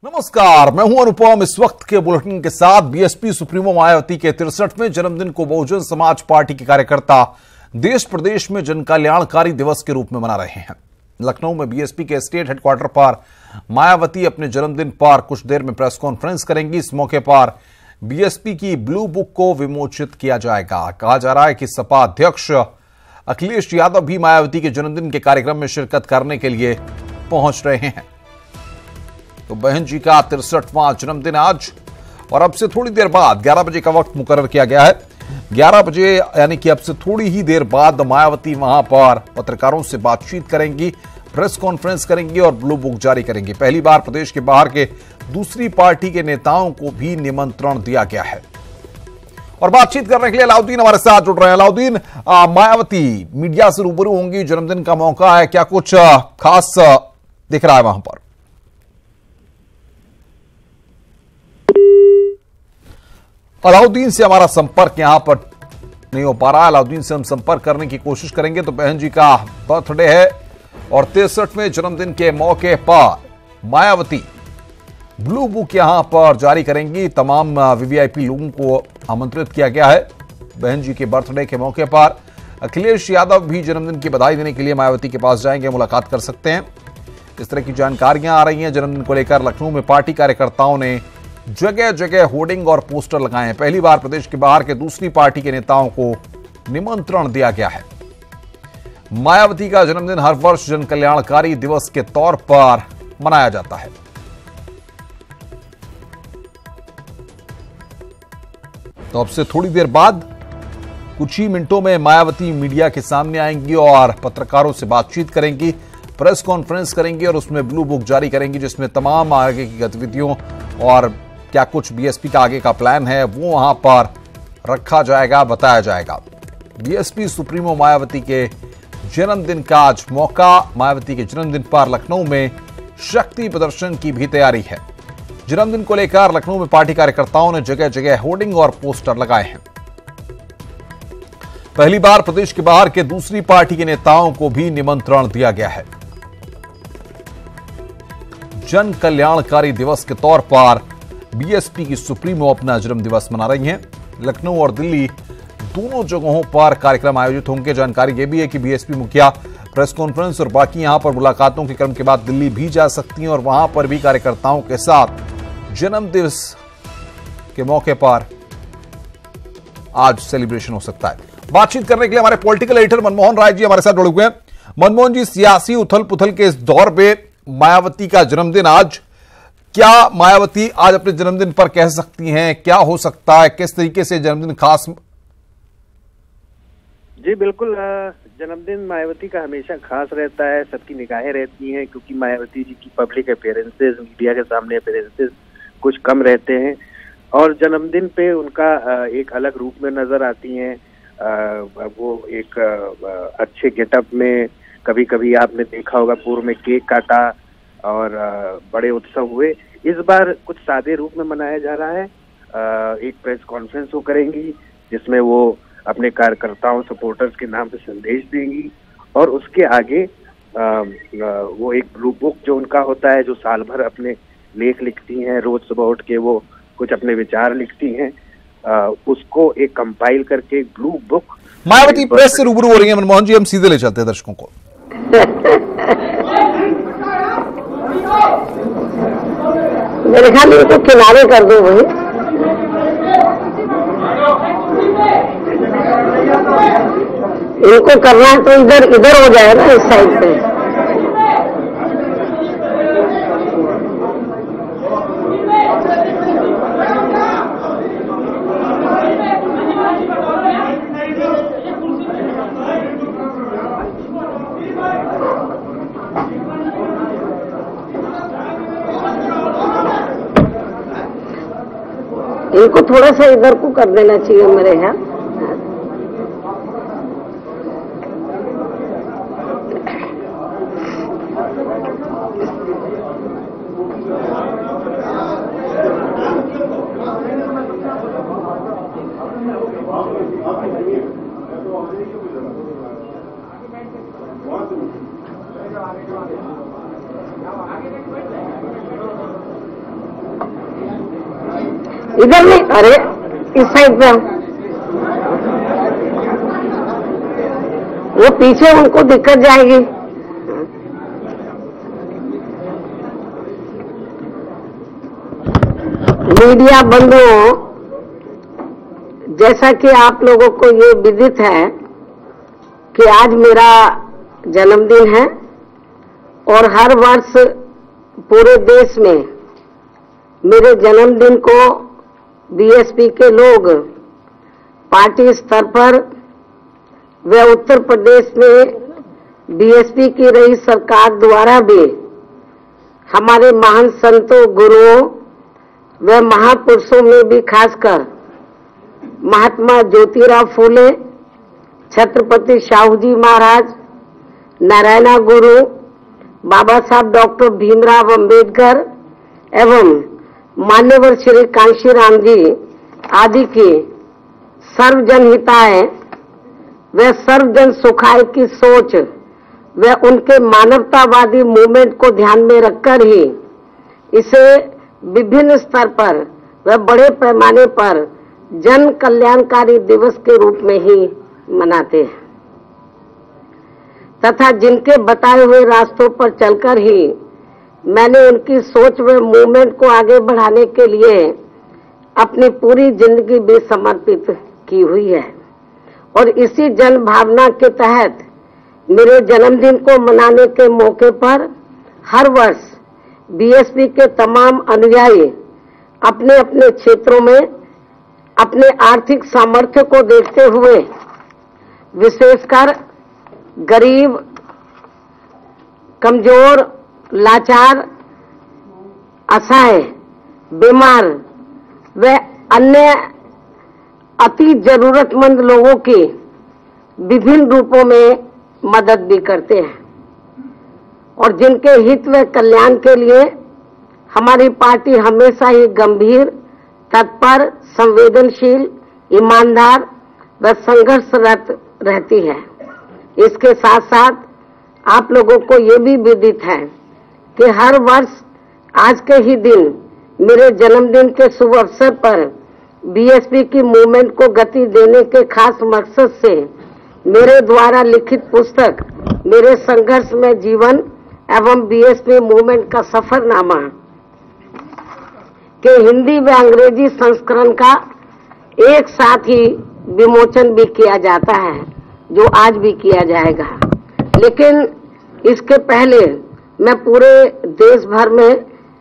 नमस्कार, मैं हूं अनुपम। इस वक्त के बुलेटिन के साथ बीएसपी सुप्रीमो मायावती के 63वें जन्मदिन को बहुजन समाज पार्टी के कार्यकर्ता देश प्रदेश में जन कल्याणकारी दिवस के रूप में मना रहे हैं। लखनऊ में बीएसपी के स्टेट हेडक्वार्टर पर मायावती अपने जन्मदिन पर कुछ देर में प्रेस कॉन्फ्रेंस करेंगी। इस मौके पर बीएसपी की ब्लू बुक को विमोचित किया जाएगा। कहा जा रहा है कि सपा अध्यक्ष अखिलेश यादव भी मायावती के जन्मदिन के कार्यक्रम में शिरकत करने के लिए पहुंच रहे हैं। तो बहन जी का 63वां जन्मदिन आज, और अब से थोड़ी देर बाद 11 बजे का वक्त मुकर्रर किया गया है। 11 बजे यानी कि अब से थोड़ी ही देर बाद मायावती वहां पर पत्रकारों से बातचीत करेंगी, प्रेस कॉन्फ्रेंस करेंगी और ब्लू बुक जारी करेंगी। पहली बार प्रदेश के बाहर के दूसरी पार्टी के नेताओं को भी निमंत्रण दिया गया है। और बातचीत करने के लिए अलाउद्दीन हमारे साथ जुड़ रहे हैं। अलाउद्दीन, मायावती मीडिया से रूबरू होंगी, जन्मदिन का मौका है, क्या कुछ खास दिख रहा है वहां पर? अलाउद्दीन से हमारा संपर्क यहां पर नहीं हो पा रहा है। अलाउद्दीन से हम संपर्क करने की कोशिश करेंगे। तो बहन जी का बर्थडे है और 63वें जन्मदिन के मौके पर मायावती ब्लू बुक यहां पर जारी करेंगी। तमाम वीवीआईपी लोगों को आमंत्रित किया गया है। बहन जी के बर्थडे के मौके पर अखिलेश यादव भी जन्मदिन की बधाई देने के लिए मायावती के पास जाएंगे, मुलाकात कर सकते हैं। इस तरह की जानकारियां आ रही हैं। जन्मदिन को लेकर लखनऊ में पार्टी कार्यकर्ताओं ने जगह जगह होर्डिंग और पोस्टर लगाए हैं। पहली बार प्रदेश के बाहर के दूसरी पार्टी के नेताओं को निमंत्रण दिया गया है। मायावती का जन्मदिन हर वर्ष जन कल्याणकारी दिवस के तौर पर मनाया जाता है। तो अब से थोड़ी देर बाद कुछ ही मिनटों में मायावती मीडिया के सामने आएंगी और पत्रकारों से बातचीत करेंगी, प्रेस कॉन्फ्रेंस करेंगी और उसमें ब्लू बुक जारी करेंगी, जिसमें तमाम आगे की गतिविधियों और क्या कुछ बीएसपी का आगे का प्लान है वो वहां पर रखा जाएगा, बताया जाएगा। बीएसपी सुप्रीमो मायावती के जन्मदिन का आज मौका। मायावती के जन्मदिन पर लखनऊ में शक्ति प्रदर्शन की भी तैयारी है। जन्मदिन को लेकर लखनऊ में पार्टी कार्यकर्ताओं ने जगह जगह होर्डिंग और पोस्टर लगाए हैं। पहली बार प्रदेश के बाहर के दूसरी पार्टी के नेताओं को भी निमंत्रण दिया गया है। जन कल्याणकारी दिवस के तौर पर बीएसपी की सुप्रीमो अपना जन्म दिवस मना रही हैं। लखनऊ और दिल्ली दोनों जगहों पर कार्यक्रम आयोजित होंगे। जानकारी यह भी है कि बीएसपी मुखिया प्रेस कॉन्फ्रेंस और बाकी यहां पर मुलाकातों के क्रम के बाद दिल्ली भी जा सकती हैं और वहां पर भी कार्यकर्ताओं के साथ जन्म दिवस के मौके पर आज सेलिब्रेशन हो सकता है। बातचीत करने के लिए हमारे पॉलिटिकल एडिटर मनमोहन राय जी हमारे साथ जुड़े हुए हैं। मनमोहन जी, सियासी उथल पुथल के इस दौर में मायावती का जन्मदिन आज, क्या मायावती आज अपने जन्मदिन पर कह सकती हैं, क्या हो सकता है, किस तरीके से जन्मदिन खास? जी बिल्कुल, जन्मदिन मायावती का हमेशा खास रहता है, सबकी निगाहें रहती हैं, क्योंकि मायावती जी की पब्लिक अपीयरेंसेस, मीडिया के सामने अपीयरेंसेस कुछ कम रहते हैं और जन्मदिन पे उनका एक अलग रूप में नजर आती हैं। वो एक अच्छे गेटअप में, कभी कभी आपने देखा होगा पूर्व में केक काटा और बड़े उत्सव हुए। इस बार कुछ सादे रूप में मनाया जा रहा है। एक प्रेस कॉन्फ्रेंस वो करेंगी जिसमें वो अपने कार्यकर्ताओं, सपोर्टर्स के नाम पे संदेश देंगी और उसके आगे वो एक ब्लू बुक जो उनका होता है, जो साल भर अपने लेख लिखती हैं, रोज सुबह उठ के वो कुछ अपने विचार लिखती हैं, उसको एक कंपाइल करके एक ब्लू बुक। मायावती प्रेस से रूबरू हो रही है मनमोहन जी, हम सीधे ले चलते हैं दर्शकों को। मेरे ख्याल में इनको किनारे कर दो वही। इनको करना है तो इधर इधर हो जाए ना, इस साइड पे। इनको थोड़ा सा इधर को कर देना चाहिए मेरे यहाँ। इधर नहीं, अरे इस साइड पे आओ। वो पीछे उनको दिक्कत जाएगी। मीडिया बंधुओं, जैसा कि आप लोगों को ये विदित है कि आज मेरा जन्मदिन है और हर वर्ष पूरे देश में मेरे जन्मदिन को बीएसपी के लोग पार्टी स्तर पर व उत्तर प्रदेश में बीएसपी की रही सरकार द्वारा भी हमारे महान संतों, गुरुओं व महापुरुषों में भी खासकर महात्मा ज्योतिराव फूले, छत्रपति शाहू जी महाराज, नारायणा गुरु, बाबा साहब डॉक्टर भीमराव अंबेडकर एवं मान्यवर श्री कांशीराम जी आदि की सर्वजन हिताय व सर्वजन सुखाय की सोच व उनके मानवतावादी मूवमेंट को ध्यान में रखकर ही इसे विभिन्न स्तर पर व बड़े पैमाने पर जन कल्याणकारी दिवस के रूप में ही मनाते हैं तथा जिनके बताए हुए रास्तों पर चलकर ही मैंने उनकी सोच व मूवमेंट को आगे बढ़ाने के लिए अपनी पूरी जिंदगी भी समर्पित की हुई है और इसी जन भावना के तहत मेरे जन्मदिन को मनाने के मौके पर हर वर्ष बीएसपी के तमाम अनुयायी अपने अपने क्षेत्रों में अपने आर्थिक सामर्थ्य को देखते हुए विशेषकर गरीब, कमजोर, लाचार, असहाय, बीमार व अन्य अति जरूरतमंद लोगों की विभिन्न रूपों में मदद भी करते हैं और जिनके हित व कल्याण के लिए हमारी पार्टी हमेशा ही गंभीर, तत्पर, संवेदनशील, ईमानदार व संघर्षरत रहती है। इसके साथ साथ आप लोगों को ये भी विदित है कि हर वर्ष आज के ही दिन मेरे जन्मदिन के शुभ अवसर पर बीएसपी की मूवमेंट को गति देने के खास मकसद से मेरे द्वारा लिखित पुस्तक मेरे संघर्ष में जीवन एवं बीएसपी मूवमेंट का सफरनामा के हिंदी व अंग्रेजी संस्करण का एक साथ ही विमोचन भी किया जाता है, जो आज भी किया जाएगा। लेकिन इसके पहले मैं पूरे देश भर में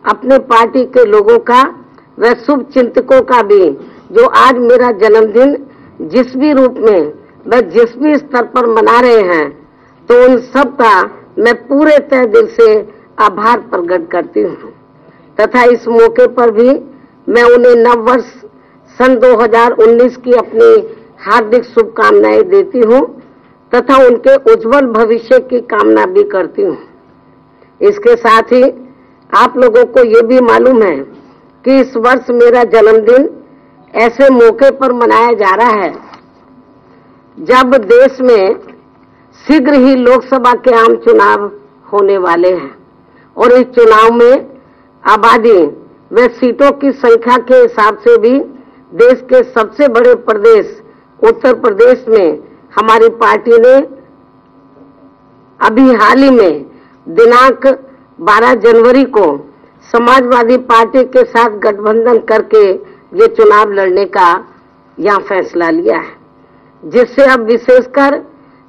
अपने पार्टी के लोगों का व शुभ चिंतकों का भी, जो आज मेरा जन्मदिन जिस भी रूप में व जिस भी स्तर पर मना रहे हैं, तो उन सब का मैं पूरे तहे दिल से आभार प्रकट करती हूँ तथा इस मौके पर भी मैं उन्हें नव वर्ष सन 2019 की अपनी हार्दिक शुभकामनाएं देती हूँ तथा उनके उज्जवल भविष्य की कामना भी करती हूँ। इसके साथ ही आप लोगों को ये भी मालूम है कि इस वर्ष मेरा जन्मदिन ऐसे मौके पर मनाया जा रहा है जब देश में शीघ्र ही लोकसभा के आम चुनाव होने वाले हैं और इस चुनाव में आबादी व सीटों की संख्या के हिसाब से भी देश के सबसे बड़े प्रदेश उत्तर प्रदेश में हमारी पार्टी ने अभी हाल ही में दिनांक 12 जनवरी को समाजवादी पार्टी के साथ गठबंधन करके ये चुनाव लड़ने का यहाँ फैसला लिया है, जिससे अब विशेषकर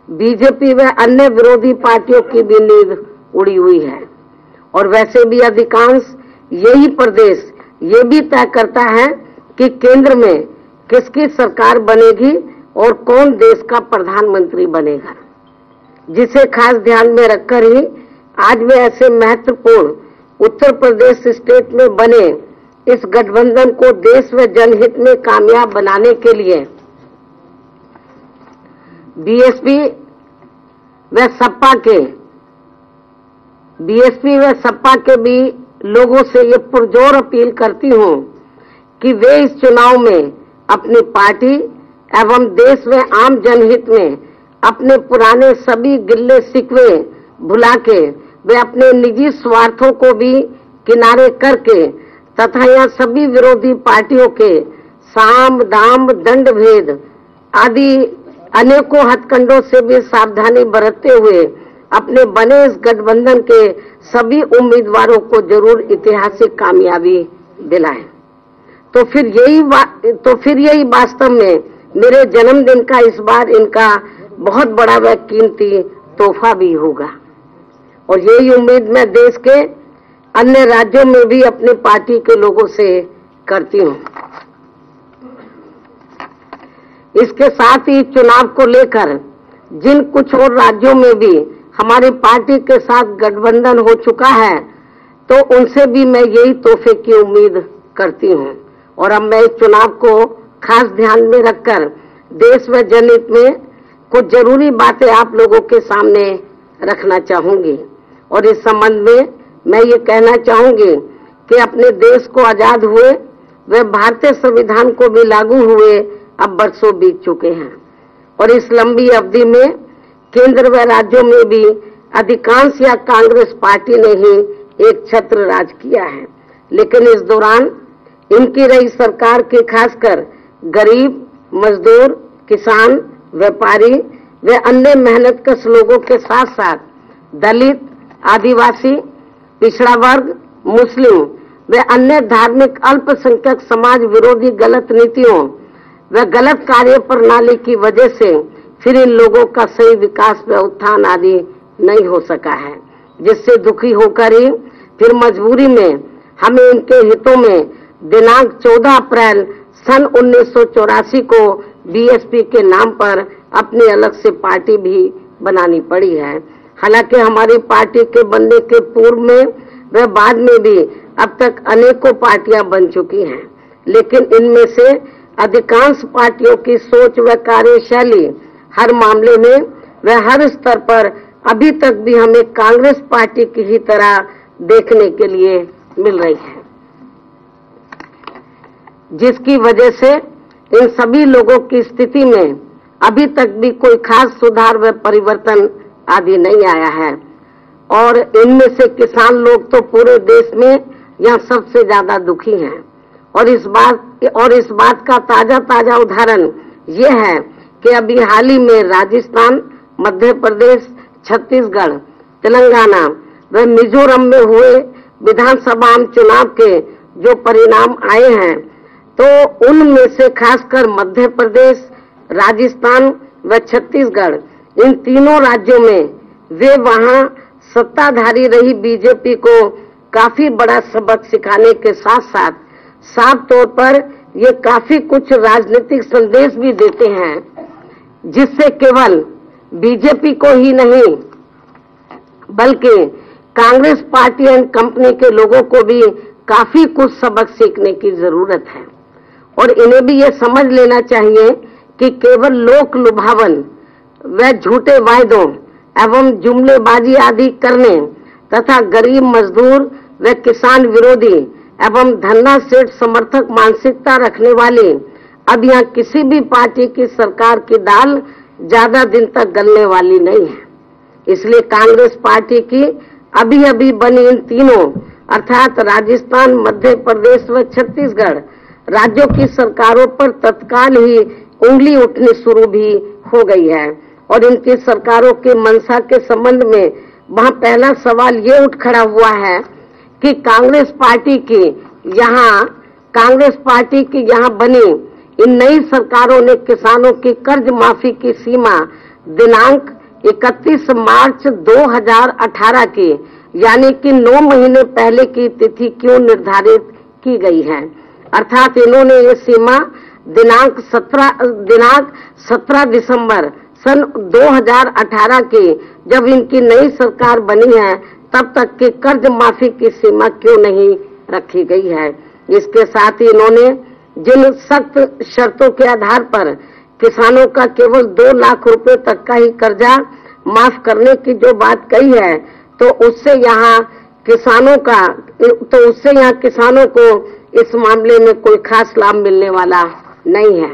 बीजेपी व अन्य विरोधी पार्टियों की भी नींद उड़ी हुई है और वैसे भी अधिकांश यही प्रदेश ये भी तय करता है कि केंद्र में किसकी सरकार बनेगी और कौन देश का प्रधानमंत्री बनेगा, जिसे खास ध्यान में रखकर ही आज वे ऐसे महत्वपूर्ण उत्तर प्रदेश स्टेट में बने इस गठबंधन को देश व जनहित में कामयाब बनाने के लिए बीएसपी व सपा के भी लोगों से ये पुरजोर अपील करती हूँ कि वे इस चुनाव में अपनी पार्टी एवं देश व आम जनहित में अपने पुराने सभी गिल्ले शिकवे भुला के वे अपने निजी स्वार्थों को भी किनारे करके तथा यहाँ सभी विरोधी पार्टियों के साम दाम दंड भेद आदि अनेकों हथकंडों से भी सावधानी बरतते हुए अपने बने इस गठबंधन के सभी उम्मीदवारों को जरूर ऐतिहासिक कामयाबी दिलाएं। तो फिर यही वास्तव में मेरे जन्मदिन का इस बार इनका बहुत बड़ा व कीमती तोहफा भी होगा। और यही उम्मीद मैं देश के अन्य राज्यों में भी अपनी पार्टी के लोगों से करती हूँ। इसके साथ ही चुनाव को लेकर जिन कुछ और राज्यों में भी हमारी पार्टी के साथ गठबंधन हो चुका है, तो उनसे भी मैं यही तोहफे की उम्मीद करती हूँ। और अब मैं इस चुनाव को खास ध्यान में रखकर देश व जनहित में कुछ जरूरी बातें आप लोगों के सामने रखना चाहूंगी। और इस संबंध में मैं ये कहना चाहूंगी कि अपने देश को आजाद हुए व भारतीय संविधान को भी लागू हुए अब बरसों बीत चुके हैं। और इस लंबी अवधि में केंद्र व राज्यों में भी अधिकांश या कांग्रेस पार्टी ने ही एक छत्र राज किया है। लेकिन इस दौरान इनकी रही सरकार के खासकर गरीब, मजदूर, किसान, व्यापारी व अन्य मेहनतकश लोगों के साथ साथ दलित, आदिवासी, पिछड़ा वर्ग, मुस्लिम व अन्य धार्मिक अल्पसंख्यक समाज विरोधी गलत नीतियों व गलत कार्य प्रणाली की वजह से फिर इन लोगों का सही विकास व उत्थान आदि नहीं हो सका है, जिससे दुखी होकर ही फिर मजबूरी में हमें इनके हितों में दिनांक 14 अप्रैल सन 1984 को बीएसपी के नाम पर अपनी अलग से पार्टी भी बनानी पड़ी है। हालांकि हमारी पार्टी के बनने के पूर्व में व बाद में भी अब तक अनेकों पार्टियां बन चुकी हैं, लेकिन इनमें से अधिकांश पार्टियों की सोच व कार्यशैली हर मामले में व हर स्तर पर अभी तक भी हमें कांग्रेस पार्टी की ही तरह देखने के लिए मिल रही है, जिसकी वजह से इन सभी लोगों की स्थिति में अभी तक भी कोई खास सुधार व परिवर्तन आदि नहीं आया है। और इनमें से किसान लोग तो पूरे देश में यहाँ सबसे ज्यादा दुखी हैं। और इस बात का ताजा उदाहरण ये है कि अभी हाल ही में राजस्थान, मध्य प्रदेश, छत्तीसगढ़, तेलंगाना व मिजोरम में हुए विधानसभा चुनाव के जो परिणाम आए हैं, तो उनमें से खासकर मध्य प्रदेश, राजस्थान व छत्तीसगढ़, इन तीनों राज्यों में वे वहां सत्ताधारी रही बीजेपी को काफी बड़ा सबक सिखाने के साथ साथ साफ तौर पर ये काफी कुछ राजनीतिक संदेश भी देते हैं, जिससे केवल बीजेपी को ही नहीं बल्कि कांग्रेस पार्टी एंड कंपनी के लोगों को भी काफी कुछ सबक सीखने की जरूरत है। और इन्हें भी ये समझ लेना चाहिए कि केवल लोक लुभावन व झूठे वायदों एवं जुमलेबाजी आदि करने तथा गरीब, मजदूर व किसान विरोधी एवं धन्ना सेठ समर्थक मानसिकता रखने वाले अब यहाँ किसी भी पार्टी की सरकार की दाल ज्यादा दिन तक गलने वाली नहीं है। इसलिए कांग्रेस पार्टी की अभी अभी बनी इन तीनों अर्थात राजस्थान, मध्य प्रदेश व छत्तीसगढ़ राज्यों की सरकारों पर तत्काल ही उंगली उठनी शुरू भी हो गई है। और इनकी सरकारों की मंशा के संबंध में वहां पहला सवाल ये उठ खड़ा हुआ है कि कांग्रेस पार्टी की यहाँ बनी इन नई सरकारों ने किसानों की कर्ज माफी की सीमा दिनांक 31 मार्च 2018 की यानी कि 9 महीने पहले की तिथि क्यों निर्धारित की गई है। अर्थात इन्होंने ये सीमा दिनांक 17 दिसंबर सन 2018 की जब इनकी नई सरकार बनी है तब तक के कर्ज माफी की सीमा क्यों नहीं रखी गई है। इसके साथ ही इन्होंने जिन सख्त शर्तों के आधार पर किसानों का केवल 2 लाख रुपए तक का ही कर्जा माफ करने की जो बात कही है, तो उससे यहाँ किसानों को इस मामले में कोई खास लाभ मिलने वाला नहीं है।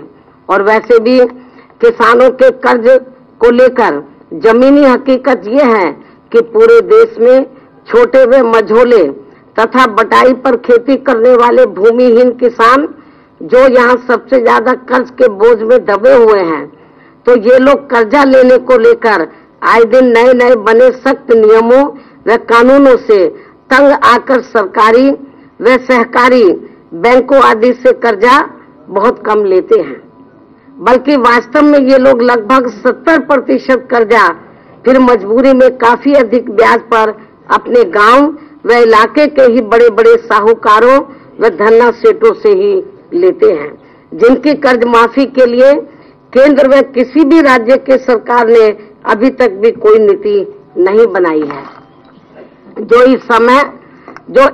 और वैसे भी किसानों के कर्ज को लेकर जमीनी हकीकत ये है कि पूरे देश में छोटे व मझोले तथा बटाई पर खेती करने वाले भूमिहीन किसान जो यहाँ सबसे ज्यादा कर्ज के बोझ में दबे हुए हैं, तो ये लोग कर्जा लेने को लेकर आए दिन नए नए बने सख्त नियमों व कानूनों से तंग आकर सरकारी व सहकारी बैंकों आदि से कर्जा बहुत कम लेते हैं, बल्कि वास्तव में ये लोग लगभग 70% कर्जा फिर मजबूरी में काफी अधिक ब्याज पर अपने गांव व इलाके के ही बड़े बड़े साहूकारों व धन्ना सेठों से ही लेते हैं, जिनकी कर्ज माफी के लिए केंद्र व किसी भी राज्य के सरकार ने अभी तक भी कोई नीति नहीं बनाई है। जो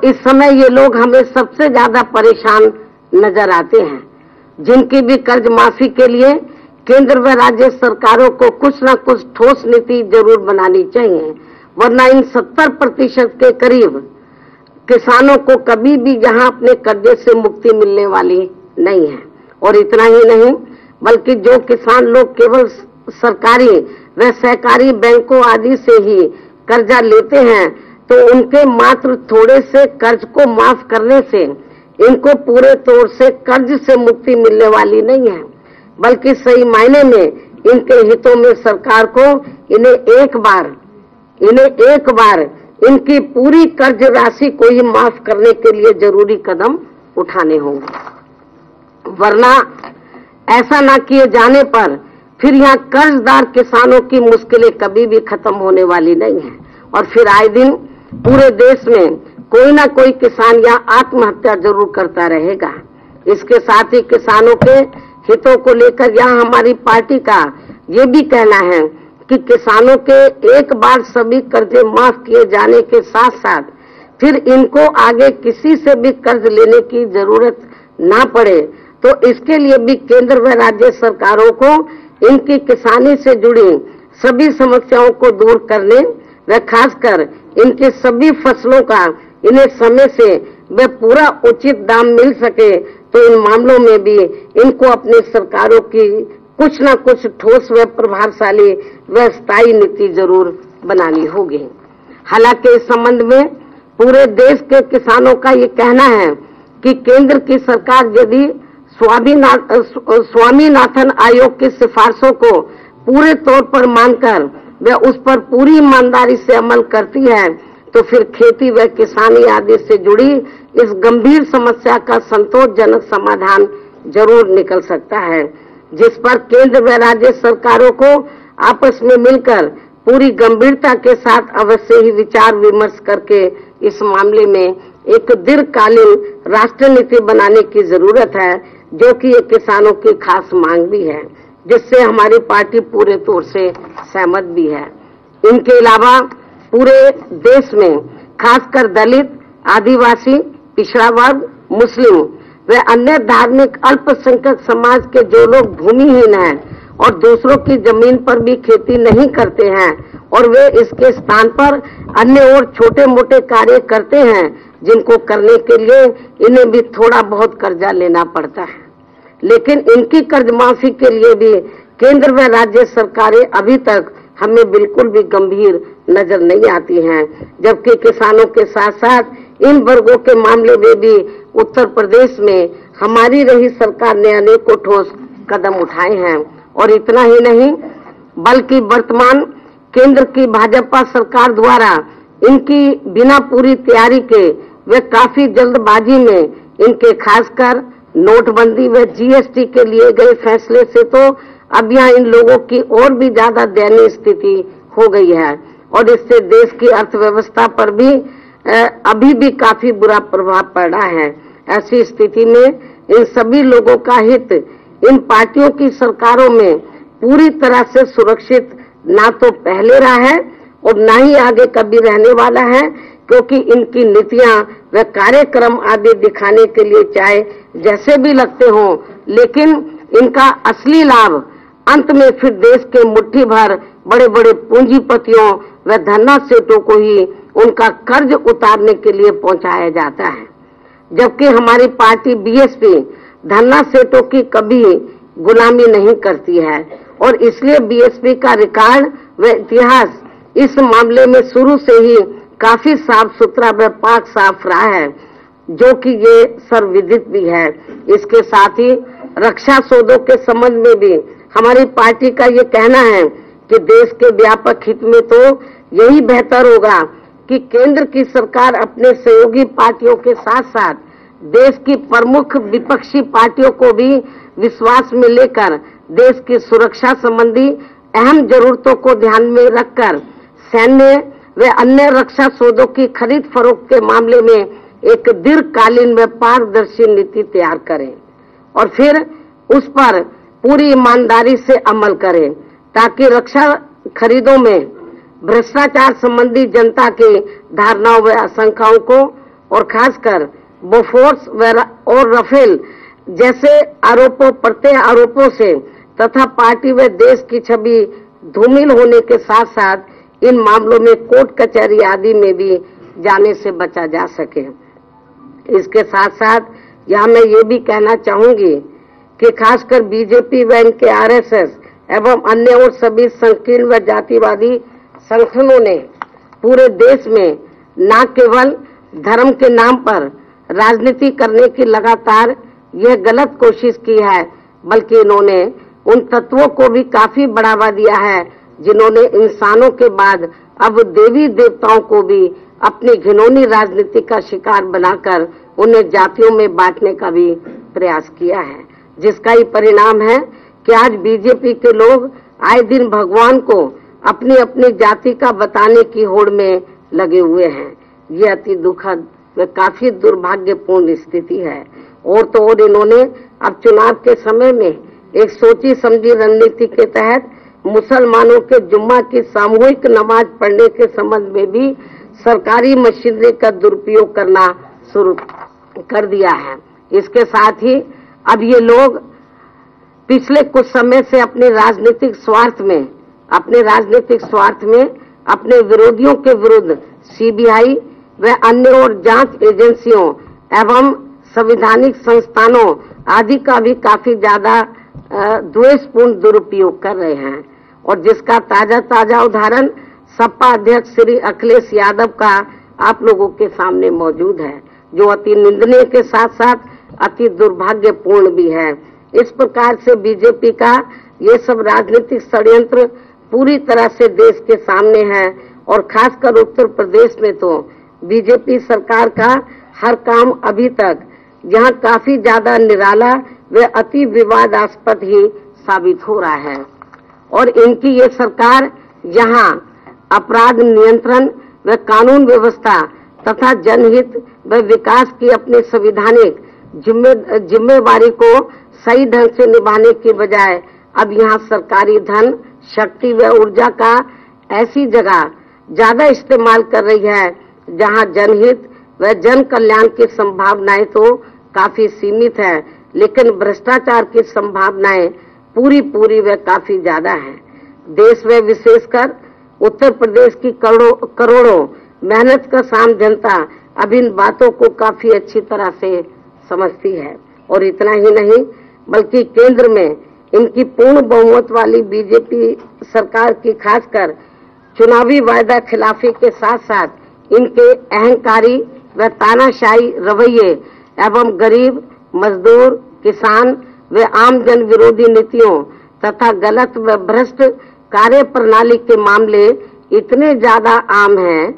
इस समय ये लोग हमें सबसे ज्यादा परेशान नजर आते हैं, जिनकी भी कर्ज माफी के लिए केंद्र व राज्य सरकारों को कुछ न कुछ ठोस नीति जरूर बनानी चाहिए, वरना इन 70% के करीब किसानों को कभी भी यहाँ अपने कर्जे से मुक्ति मिलने वाली नहीं है। और इतना ही नहीं, बल्कि जो किसान लोग केवल सरकारी व सहकारी बैंकों आदि से ही कर्जा लेते हैं, तो उनके मात्र थोड़े से कर्ज को माफ करने से इनको पूरे तौर से कर्ज से मुक्ति मिलने वाली नहीं है, बल्कि सही मायने में इनके हितों में सरकार को इन्हें एक बार इनकी पूरी कर्ज राशि को ही माफ करने के लिए जरूरी कदम उठाने होंगे, वरना ऐसा ना किए जाने पर फिर यहाँ कर्जदार किसानों की मुश्किलें कभी भी खत्म होने वाली नहीं है और फिर आए दिन पूरे देश में कोई ना कोई किसान यहाँ आत्महत्या जरूर करता रहेगा। इसके साथ ही किसानों के हितों को लेकर यहाँ हमारी पार्टी का ये भी कहना है कि किसानों के एक बार सभी कर्जे माफ किए जाने के साथ साथ फिर इनको आगे किसी से भी कर्ज लेने की जरूरत ना पड़े, तो इसके लिए भी केंद्र व राज्य सरकारों को इनकी किसानी से जुड़ी सभी समस्याओं को दूर करने व खासकर इनके सभी फसलों का इन्हें समय से व पूरा उचित दाम मिल सके, तो इन मामलों में भी इनको अपनी सरकारों की कुछ न कुछ ठोस व प्रभावशाली व स्थायी नीति जरूर बनानी होगी। हालांकि इस संबंध में पूरे देश के किसानों का ये कहना है कि केंद्र की सरकार यदि स्वामीनाथन आयोग की सिफारिशों को पूरे तौर पर मानकर व उस पर पूरी ईमानदारी से अमल करती है, तो फिर खेती व किसानी आदि से जुड़ी इस गंभीर समस्या का संतोषजनक समाधान जरूर निकल सकता है, जिस पर केंद्र व राज्य सरकारों को आपस में मिलकर पूरी गंभीरता के साथ अवश्य ही विचार विमर्श करके इस मामले में एक दीर्घकालीन राष्ट्र नीति बनाने की जरूरत है, जो कि ये किसानों की खास मांग भी है, जिससे हमारी पार्टी पूरे तौर से सहमत भी है। इनके अलावा पूरे देश में खासकर दलित, आदिवासी, पिछड़ा वर्ग, मुस्लिम व अन्य धार्मिक अल्पसंख्यक समाज के जो लोग भूमिहीन हैं और दूसरों की जमीन पर भी खेती नहीं करते हैं और वे इसके स्थान पर अन्य और छोटे मोटे कार्य करते हैं, जिनको करने के लिए इन्हें भी थोड़ा बहुत कर्जा लेना पड़ता है, लेकिन इनकी कर्ज माफी के लिए भी केंद्र व राज्य सरकारें अभी तक हमें बिल्कुल भी गंभीर नजर नहीं आती हैं, जबकि किसानों के साथ साथ इन वर्गों के मामले में भी उत्तर प्रदेश में हमारी रही सरकार ने अनेकों ठोस कदम उठाए हैं। और इतना ही नहीं, बल्कि वर्तमान केंद्र की भाजपा सरकार द्वारा इनकी बिना पूरी तैयारी के वे काफी जल्दबाजी में इनके खासकर नोटबंदी व जीएसटी के लिए गए फैसले से तो अब यहाँ इन लोगों की और भी ज्यादा दयनीय स्थिति हो गई है और इससे देश की अर्थव्यवस्था पर भी अभी भी काफी बुरा प्रभाव पड़ रहा है। ऐसी स्थिति में इन सभी लोगों का हित इन पार्टियों की सरकारों में पूरी तरह से सुरक्षित ना तो पहले रहा है और ना ही आगे कभी रहने वाला है, क्योंकि इनकी नीतियां व कार्यक्रम आदि दिखाने के लिए चाहे जैसे भी लगते हों, लेकिन इनका असली लाभ अंत में फिर देश के मुट्ठी भर बड़े बड़े पूंजीपतियों व धन्ना सेठों को ही उनका कर्ज उतारने के लिए पहुंचाया जाता है। जबकि हमारी पार्टी बीएसपी धन्ना सेठों की कभी गुलामी नहीं करती है और इसलिए बीएसपी का रिकॉर्ड व इतिहास इस मामले में शुरू से ही काफी साफ सुथरा व पाक साफ रहा है, जो कि ये सर्वविदित भी है। इसके साथ ही रक्षा सौदों के संबंध में भी हमारी पार्टी का ये कहना है कि देश के व्यापक हित में तो यही बेहतर होगा कि केंद्र की सरकार अपने सहयोगी पार्टियों के साथ साथ देश की प्रमुख विपक्षी पार्टियों को भी विश्वास में लेकर देश की सुरक्षा संबंधी अहम जरूरतों को ध्यान में रखकर सैन्य व अन्य रक्षा सौदों की खरीद फरोख्त के मामले में एक दीर्घकालीन व पारदर्शी नीति तैयार करें और फिर उस पर पूरी ईमानदारी से अमल करें, ताकि रक्षा खरीदों में भ्रष्टाचार संबंधी जनता की धारणाओं व आशंकाओं को और खासकर बोफोर्स और राफेल जैसे आरोपों प्रत्यय आरोपों से तथा पार्टी व देश की छवि धूमिल होने के साथ साथ इन मामलों में कोर्ट कचहरी आदि में भी जाने से बचा जा सके। इसके साथ साथ यहाँ मैं ये भी कहना चाहूंगी कि खासकर बीजेपी व इनके आरएसएस एवं अन्य और सभी संकीर्ण व जातिवादी संगठनों ने पूरे देश में न केवल धर्म के नाम पर राजनीति करने की लगातार यह गलत कोशिश की है, बल्कि इन्होंने उन तत्वों को भी काफी बढ़ावा दिया है जिन्होंने इंसानों के बाद अब देवी देवताओं को भी अपनी घिनौनी राजनीति का शिकार बनाकर उन्हें जातियों में बांटने का भी प्रयास किया है, जिसका ही परिणाम है कि आज बीजेपी के लोग आए दिन भगवान को अपनी अपनी जाति का बताने की होड़ में लगे हुए हैं। ये अति दुखद व काफी दुर्भाग्यपूर्ण स्थिति है। और तो और इन्होंने अब चुनाव के समय में एक सोची समझी रणनीति के तहत मुसलमानों के जुम्मा की सामूहिक नमाज पढ़ने के संबंध में भी सरकारी मशीनरी का दुरुपयोग करना शुरू कर दिया है। इसके साथ ही अब ये लोग पिछले कुछ समय से अपने राजनीतिक स्वार्थ में अपने विरोधियों के विरुद्ध सीबीआई व अन्य और जांच एजेंसियों एवं संवैधानिक संस्थानों आदि का भी काफी ज्यादा द्वेषपूर्ण दुरुपयोग कर रहे हैं, और जिसका ताजा उदाहरण सपा अध्यक्ष श्री अखिलेश यादव का आप लोगों के सामने मौजूद है, जो अति निंदनीय के साथ साथ अति दुर्भाग्यपूर्ण भी है। इस प्रकार से बीजेपी का ये सब राजनीतिक षड्यंत्र पूरी तरह से देश के सामने है, और खासकर उत्तर प्रदेश में तो बीजेपी सरकार का हर काम अभी तक यहाँ काफी ज्यादा निराला व अति विवादास्पद ही साबित हो रहा है। और इनकी ये सरकार यहाँ अपराध नियंत्रण व कानून व्यवस्था तथा जनहित व विकास की अपनी संवैधानिक जिम्मेवारी को सही ढंग से निभाने की बजाय अब यहाँ सरकारी धन, शक्ति व ऊर्जा का ऐसी जगह ज्यादा इस्तेमाल कर रही है जहाँ जनहित व जन कल्याण की संभावनाएं तो काफी सीमित है, लेकिन भ्रष्टाचार की संभावनाएं पूरी व काफी ज्यादा है। देश में विशेषकर उत्तर प्रदेश की करोड़ों मेहनत का शाम जनता अब इन बातों को काफी अच्छी तरह से समझती है। और इतना ही नहीं, बल्कि केंद्र में इनकी पूर्ण बहुमत वाली बीजेपी सरकार की खासकर चुनावी वायदा खिलाफी के साथ साथ इनके अहंकारी व तानाशाही रवैये एवं गरीब, मजदूर, किसान व आम जन विरोधी नीतियों तथा गलत व भ्रष्ट कार्य प्रणाली के मामले इतने ज्यादा आम हैं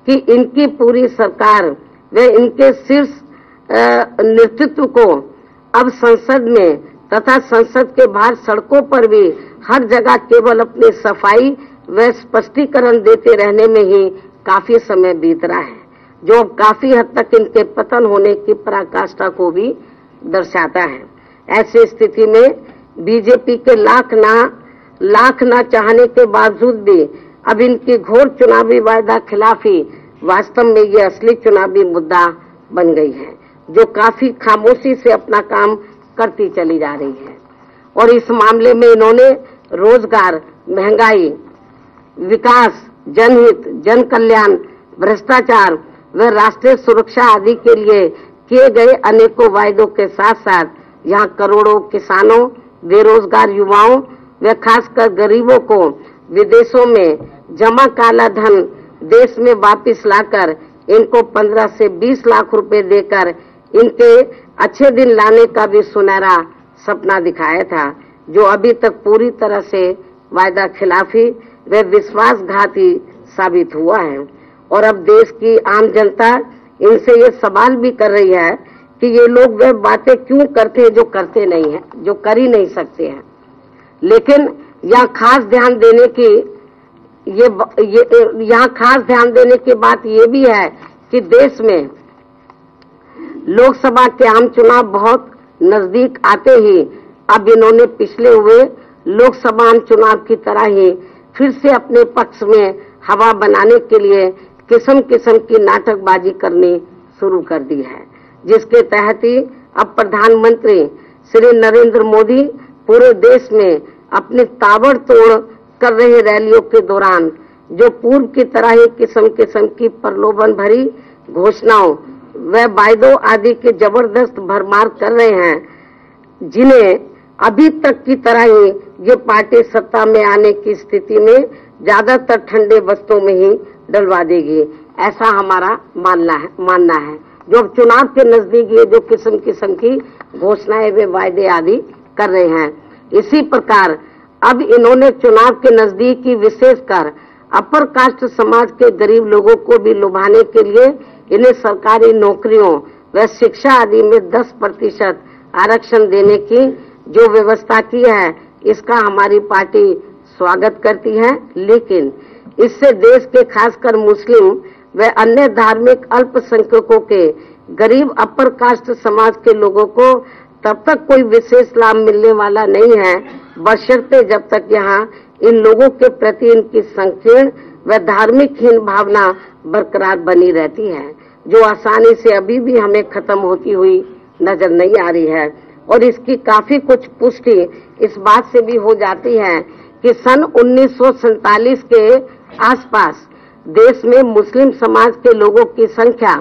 कि इनकी पूरी सरकार व इनके शीर्ष नेतृत्व को अब संसद में तथा संसद के बाहर सड़कों पर भी हर जगह केवल अपनी सफाई व स्पष्टीकरण देते रहने में ही काफी समय बीत रहा है, जो काफी हद तक इनके पतन होने की पराकाष्ठा को भी दर्शाता है। ऐसी स्थिति में बीजेपी के लाख ना चाहने के बावजूद भी अब इनकी घोर चुनावी वायदा खिलाफी वास्तव में ये असली चुनावी मुद्दा बन गई है, जो काफी खामोशी से अपना काम करती चली जा रही है। और इस मामले में इन्होंने रोजगार, महंगाई, विकास, जनहित, जन कल्याण, भ्रष्टाचार व राष्ट्रीय सुरक्षा आदि के लिए किए गए अनेकों वायदों के साथ साथ यहाँ करोड़ों किसानों, बेरोजगार युवाओं व खासकर गरीबों को विदेशों में जमा काला धन देश में वापस लाकर इनको 15 से 20 लाख रुपए देकर इनके अच्छे दिन लाने का भी सुनहरा सपना दिखाया था, जो अभी तक पूरी तरह से वायदा खिलाफी व विश्वासघाती साबित हुआ है। और अब देश की आम जनता इनसे ये सवाल भी कर रही है कि ये लोग वे बातें क्यों करते हैं जो करते नहीं है, जो कर ही नहीं सकते हैं। लेकिन यहाँ खास ध्यान देने की बात ये भी है कि देश में लोकसभा के आम चुनाव बहुत नजदीक आते ही अब इन्होंने पिछले हुए लोकसभा आम चुनाव की तरह ही फिर से अपने पक्ष में हवा बनाने के लिए किस्म किस्म की नाटकबाजी करनी शुरू कर दी है, जिसके तहत ही अब प्रधानमंत्री श्री नरेंद्र मोदी पूरे देश में अपनी ताबड़तोड़ कर रहे रैलियों के दौरान जो पूर्व की तरह ही किस्म किस्म की प्रलोभन भरी घोषणाओं व वायदों आदि के जबरदस्त भरमार कर रहे हैं, जिन्हें अभी तक की तरह ही ये पार्टी सत्ता में आने की स्थिति में ज्यादातर ठंडे वस्त्रों में ही डलवा देगी, ऐसा हमारा मानना है। जो अब चुनाव के नजदीक ये जो किस्म किस्म की घोषणाएं वे वायदे आदि कर रहे हैं, इसी प्रकार अब इन्होंने चुनाव के नजदीक ही विशेषकर अपर कास्ट समाज के गरीब लोगों को भी लुभाने के लिए इन्हें सरकारी नौकरियों व शिक्षा आदि में 10% आरक्षण देने की जो व्यवस्था की है, इसका हमारी पार्टी स्वागत करती है। लेकिन इससे देश के खासकर मुस्लिम व अन्य धार्मिक अल्पसंख्यकों के गरीब अपर कास्ट समाज के लोगों को तब तक कोई विशेष लाभ मिलने वाला नहीं है, बशर्ते जब तक यहाँ इन लोगों के प्रति इनकी संकीर्ण व धार्मिकहीन भावना बरकरार बनी रहती है, जो आसानी से अभी भी हमें खत्म होती हुई नजर नहीं आ रही है। और इसकी काफी कुछ पुष्टि इस बात से भी हो जाती है कि सन 1947 के आसपास देश में मुस्लिम समाज के लोगों की संख्या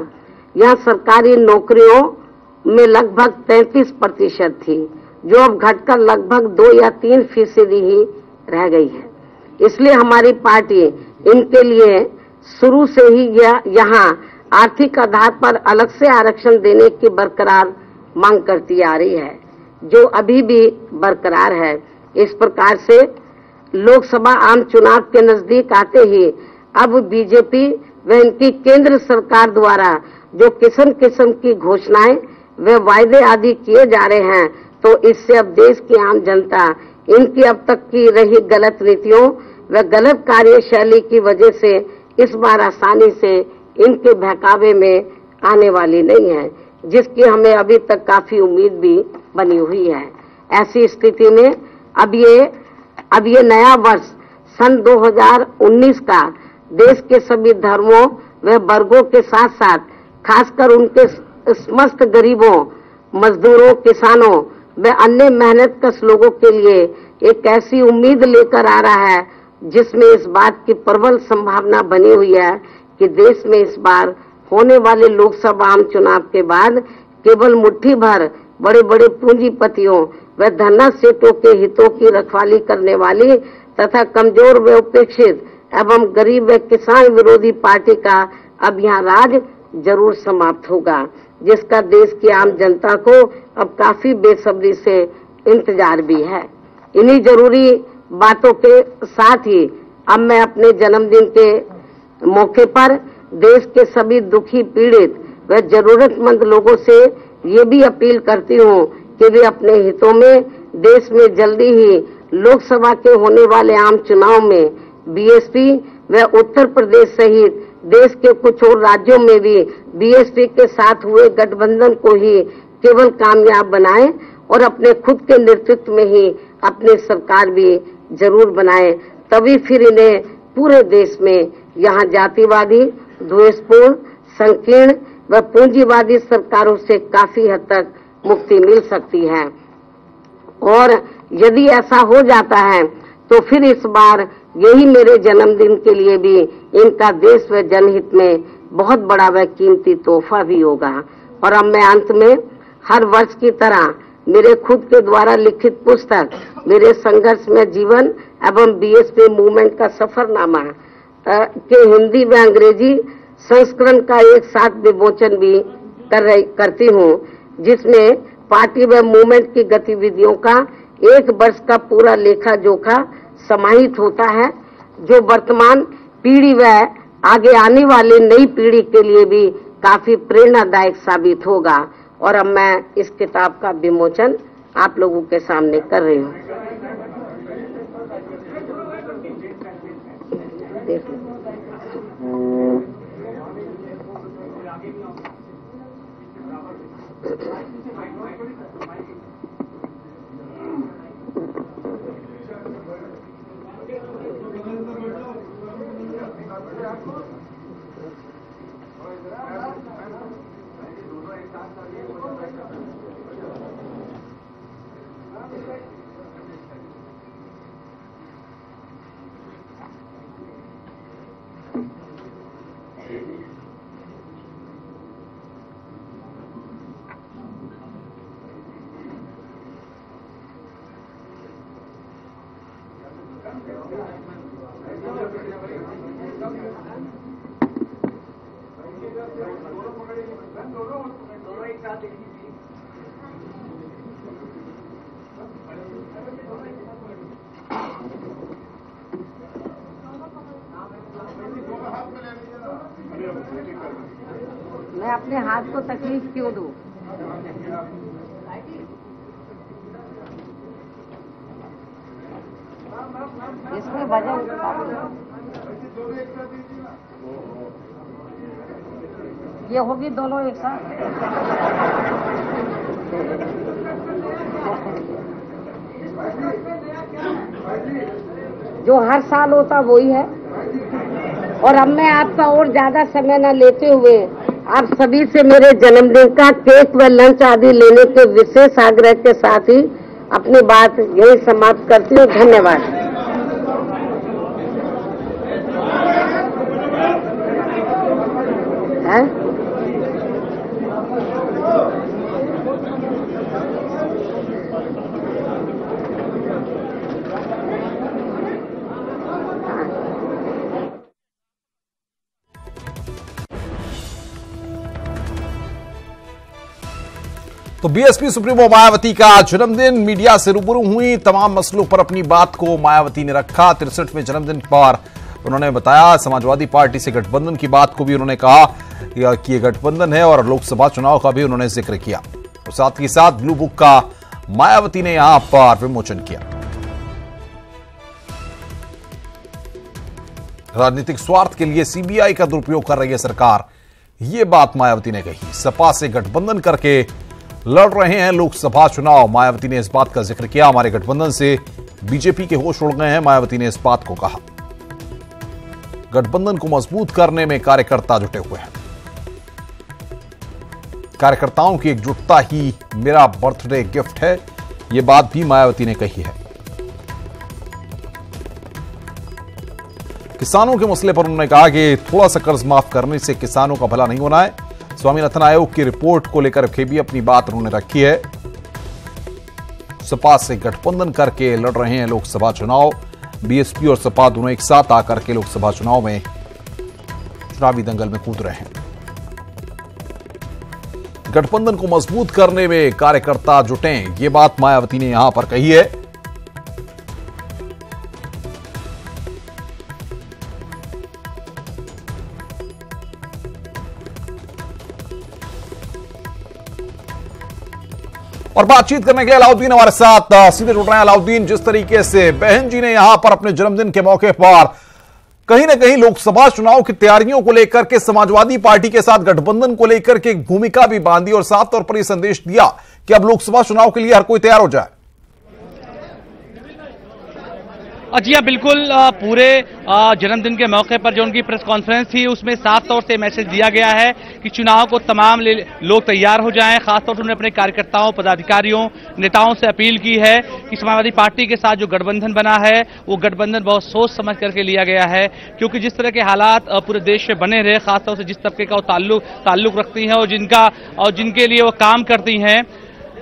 यहाँ सरकारी नौकरियों में लगभग 33% थी, जो अब घटकर लगभग 2 या 3% ही रह गई है। इसलिए हमारी पार्टी इनके लिए शुरू से ही यहाँ आर्थिक आधार पर अलग से आरक्षण देने की बरकरार मांग करती आ रही है, जो अभी भी बरकरार है। इस प्रकार से लोकसभा आम चुनाव के नजदीक आते ही अब बीजेपी व इनकी केंद्र सरकार द्वारा जो किस्म किस्म की घोषणाएं व वायदे आदि किए जा रहे हैं, तो इससे अब देश की आम जनता इनकी अब तक की रही गलत नीतियों व गलत कार्यशैली की वजह से इस बार आसानी से इनके बहकावे में आने वाली नहीं है, जिसकी हमें अभी तक काफी उम्मीद भी बनी हुई है। ऐसी स्थिति में अब ये नया वर्ष सन 2019 का देश के सभी धर्मों व वर्गों के साथ साथ खासकर उनके समस्त गरीबों, मजदूरों, किसानों व अन्य मेहनतकश लोगों के लिए एक ऐसी उम्मीद लेकर आ रहा है, जिसमें इस बात की प्रबल संभावना बनी हुई है कि देश में इस बार होने वाले लोकसभा आम चुनाव के बाद केवल मुट्ठी भर बड़े बड़े पूंजीपतियों व धन्ना सेठों के हितों की रखवाली करने वाली तथा कमजोर व उपेक्षित एवं गरीब व किसान विरोधी पार्टी का अब यहाँ राज जरूर समाप्त होगा, जिसका देश की आम जनता को अब काफी बेसब्री से इंतजार भी है। इन्हीं जरूरी बातों के साथ ही अब मैं अपने जन्मदिन के मौके पर देश के सभी दुखी, पीड़ित व जरूरतमंद लोगों से ये भी अपील करती हूँ कि वे अपने हितों में देश में जल्दी ही लोकसभा के होने वाले आम चुनाव में बीएसपी व उत्तर प्रदेश सहित देश के कुछ और राज्यों में भी बीएसपी के साथ हुए गठबंधन को ही केवल कामयाब बनाएं और अपने खुद के नेतृत्व में ही अपनी सरकार भी जरूर बनाएं। तभी फिर इन्हें पूरे देश में यहाँ जातिवादी, द्वेषपूर्ण, संकीर्ण व पूंजीवादी सरकारों से काफी हद तक मुक्ति मिल सकती है। और यदि ऐसा हो जाता है तो फिर इस बार यही मेरे जन्मदिन के लिए भी इनका देश व जनहित में बहुत बड़ा व कीमती तोहफा भी होगा। और अब मैं अंत में हर वर्ष की तरह मेरे खुद के द्वारा लिखित पुस्तक मेरे संघर्ष में जीवन एवं बीएसपी मूवमेंट का सफरनामा के हिंदी व अंग्रेजी संस्करण का एक साथ विमोचन भी करती हूँ, जिसमें पार्टी व मूवमेंट की गतिविधियों का 1 वर्ष का पूरा लेखा जोखा समाहित होता है, जो वर्तमान पीढ़ी व आगे आने वाली नई पीढ़ी के लिए भी काफी प्रेरणादायक साबित होगा। और अब मैं इस किताब का विमोचन आप लोगों के सामने कर रही हूँ। देख लो। मैं अपने हाथ को तकलीफ क्यों दूं? इसमें वजन ये होगी दोनों एक साथ। जो हर साल होता वही है। और अब मैं आपका और ज्यादा समय न लेते हुए आप सभी से मेरे जन्मदिन का केक व लंच आदि लेने के विशेष आग्रह के साथ ही अपनी बात यही समाप्त करती हूँ। धन्यवाद। तो बीएसपी सुप्रीमो मायावती का जन्मदिन, मीडिया से रूबरू हुई, तमाम मसलों पर अपनी बात को मायावती ने रखा। 63वें जन्मदिन पर उन्होंने बताया, समाजवादी पार्टी से गठबंधन की बात को भी उन्होंने कहा कि ये गठबंधन है, और लोकसभा चुनाव का भी उन्होंने जिक्र किया। तो साथ ही साथ ब्लू बुक का मायावती ने यहां पर विमोचन किया। राजनीतिक स्वार्थ के लिए सीबीआई का दुरुपयोग कर रही है सरकार, ये बात मायावती ने कही। सपा से गठबंधन करके लड़ रहे हैं लोकसभा चुनाव, मायावती ने इस बात का जिक्र किया। हमारे गठबंधन से बीजेपी के होश उड़ गए हैं, मायावती ने इस बात को कहा। गठबंधन को मजबूत करने में कार्यकर्ता जुटे हुए हैं। कार्यकर्ताओं की एकजुटता ही मेरा बर्थडे गिफ्ट है, यह बात भी मायावती ने कही है। किसानों के मसले पर उन्होंने कहा कि थोड़ा सा कर्ज माफ करने से किसानों का भला नहीं होना है। स्वामीनाथन आयोग की रिपोर्ट को लेकर भी अपनी बात उन्होंने रखी है। सपा से गठबंधन करके लड़ रहे हैं लोकसभा चुनाव। बीएसपी और सपा दोनों एक साथ आकर के लोकसभा चुनाव में चुनावी दंगल में कूद रहे हैं। गठबंधन को मजबूत करने में कार्यकर्ता जुटें, यह बात मायावती ने यहां पर कही है। और बातचीत करने के लिए अलाउद्दीन हमारे साथ सीधे जुड़ रहे हैं। अलाउद्दीन, जिस तरीके से बहन जी ने यहां पर अपने जन्मदिन के मौके पर कहीं ना कहीं लोकसभा चुनाव की तैयारियों को लेकर के समाजवादी पार्टी के साथ गठबंधन को लेकर के एक भूमिका भी बांधी और साफ तौर पर यह संदेश दिया कि अब लोकसभा चुनाव के लिए हर कोई तैयार हो जाए। जी हाँ, बिल्कुल। पूरे जन्मदिन के मौके पर जो उनकी प्रेस कॉन्फ्रेंस थी उसमें साफ तौर से मैसेज दिया गया है कि चुनाव को तमाम लोग तैयार हो जाएं। खासतौर से उन्होंने अपने कार्यकर्ताओं, पदाधिकारियों, नेताओं से अपील की है कि समाजवादी पार्टी के साथ जो गठबंधन बना है वो गठबंधन बहुत सोच समझ करके लिया गया है, क्योंकि जिस तरह के हालात पूरे देश में बने रहे, खासतौर से जिस तबके का वो ताल्लुक रखती हैं और जिनके लिए वो काम करती हैं,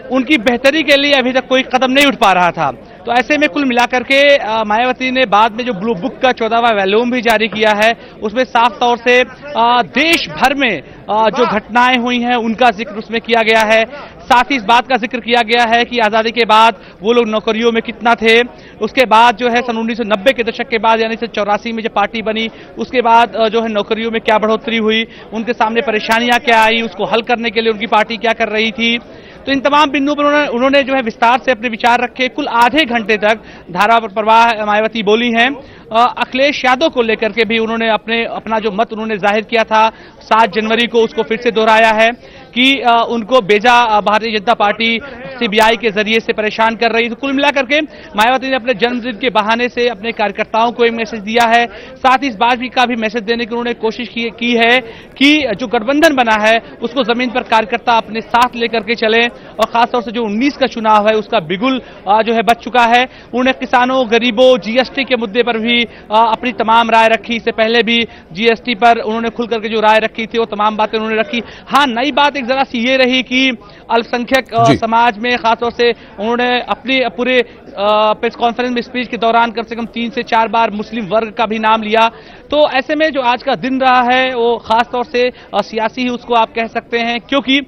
उनकी बेहतरी के लिए अभी तक कोई कदम नहीं उठ पा रहा था। तो ऐसे में कुल मिलाकर के मायावती ने बाद में जो ब्लू बुक का 14वां वॉल्यूम भी जारी किया है, उसमें साफ तौर से देश भर में जो घटनाएं हुई हैं उनका जिक्र उसमें किया गया है। साथ ही इस बात का जिक्र किया गया है कि आजादी के बाद वो लोग नौकरियों में कितना थे, उसके बाद जो है सन 1990 के दशक के बाद यानी सन 84 में जब पार्टी बनी उसके बाद जो है नौकरियों में क्या बढ़ोतरी हुई, उनके सामने परेशानियां क्या आई, उसको हल करने के लिए उनकी पार्टी क्या कर रही थी। तो इन तमाम बिंदुओं पर उन्होंने जो है विस्तार से अपने विचार रखे। कुल आधे घंटे तक धारा प्रवाह मायावती बोली हैं। अखिलेश यादव को लेकर के भी उन्होंने अपना जो मत उन्होंने जाहिर किया था 7 जनवरी को, उसको फिर से दोहराया है कि उनको बेजा भारतीय जनता पार्टी सीबीआई के जरिए से परेशान कर रही। तो कुल मिलाकर के मायावती ने अपने जन्मदिन के बहाने से अपने कार्यकर्ताओं को एक मैसेज दिया है। साथ ही इस बात का भी मैसेज देने की उन्होंने कोशिश की है कि जो गठबंधन बना है उसको जमीन पर कार्यकर्ता अपने साथ लेकर के चले, और खासतौर से जो 19 का चुनाव है उसका बिगुल जो है बच चुका है। उन्होंने किसानों, गरीबों, जीएसटी के मुद्दे पर भी अपनी तमाम राय रखी। इससे पहले भी जीएसटी पर उन्होंने खुल करके जो राय रखी थी वो तमाम बातें उन्होंने रखी। हाँ, नई बात एक जरा सी ये रही कि अल्पसंख्यक समाज में खासतौर से उन्होंने अपने पूरे प्रेस कॉन्फ्रेंस में स्पीच के दौरान कम से कम 3 से 4 बार मुस्लिम वर्ग का भी नाम लिया। तो ऐसे में जो आज का दिन रहा है वो खासतौर से सियासी ही उसको आप कह सकते हैं, क्योंकि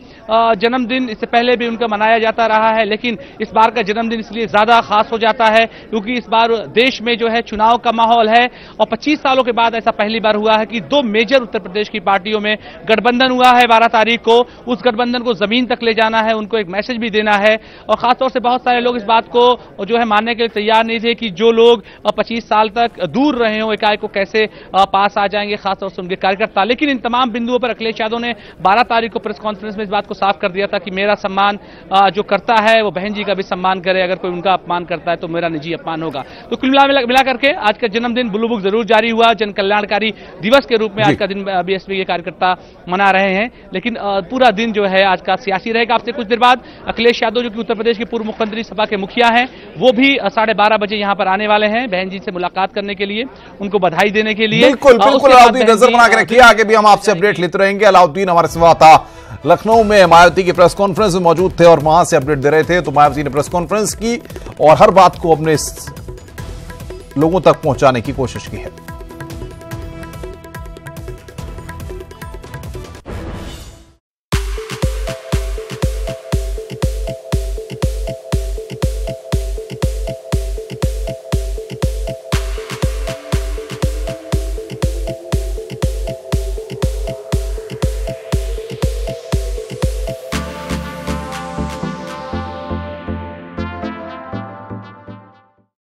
जन्मदिन इससे पहले भी उनका मनाया जाता रहा है, लेकिन इस बार का जन्मदिन इसलिए ज्यादा खास हो जाता है क्योंकि इस बार देश में जो है चुनाव का माहौल है, और 25 सालों के बाद ऐसा पहली बार हुआ है कि 2 मेजर उत्तर प्रदेश की पार्टियों में गठबंधन हुआ है 12 तारीख को। उस गठबंधन को जमीन तक ले जाना है, उनको एक मैसेज भी देना है, और खासतौर से बहुत सारे लोग इस बात को जो है मानने के लिए तैयार नहीं थे कि जो लोग 25 साल तक दूर रहे हो एकाएक को कैसे पास आ जाएंगे, खासतौर से उनके कार्यकर्ता। लेकिन इन तमाम बिंदुओं पर अखिलेश यादव ने 12 तारीख को प्रेस कॉन्फ्रेंस में इस बात को साफ कर दिया था कि मेरा सम्मान जो करता है वो बहन जी का भी सम्मान करे, अगर कोई उनका अपमान करता है तो मेरा निजी अपमान होगा। तो कुल मिला करके आज का जन्मदिन ब्लू बुक जरूर जारी हुआ, जन कल्याणकारी दिवस के रूप में आज का दिन बीएसपी के कार्यकर्ता मना रहे हैं, लेकिन पूरा दिन जो है आज का सियासी रहेगा। आपसे कुछ देर बाद अखिलेश यादव जो कि उत्तर प्रदेश के पूर्व मुख्यमंत्री सपा के मुखिया हैं, वो भी 12:30 बजे यहां पर आने वाले हैं बहन जी से मुलाकात करने के लिए, उनको बधाई देने के लिए। बिल्कुल अलाउद्दीन, नजर बना के रखिए, आगे भी हम आपसे अपडेट लेते रहेंगे। अलाउद्दीन हमारे संवाददाता लखनऊ में मायावती की प्रेस कॉन्फ्रेंस में मौजूद थे और वहां से अपडेट दे रहे थे। तो मायावती ने प्रेस कॉन्फ्रेंस की और हर बात को अपने लोगों तक पहुंचाने की कोशिश की है।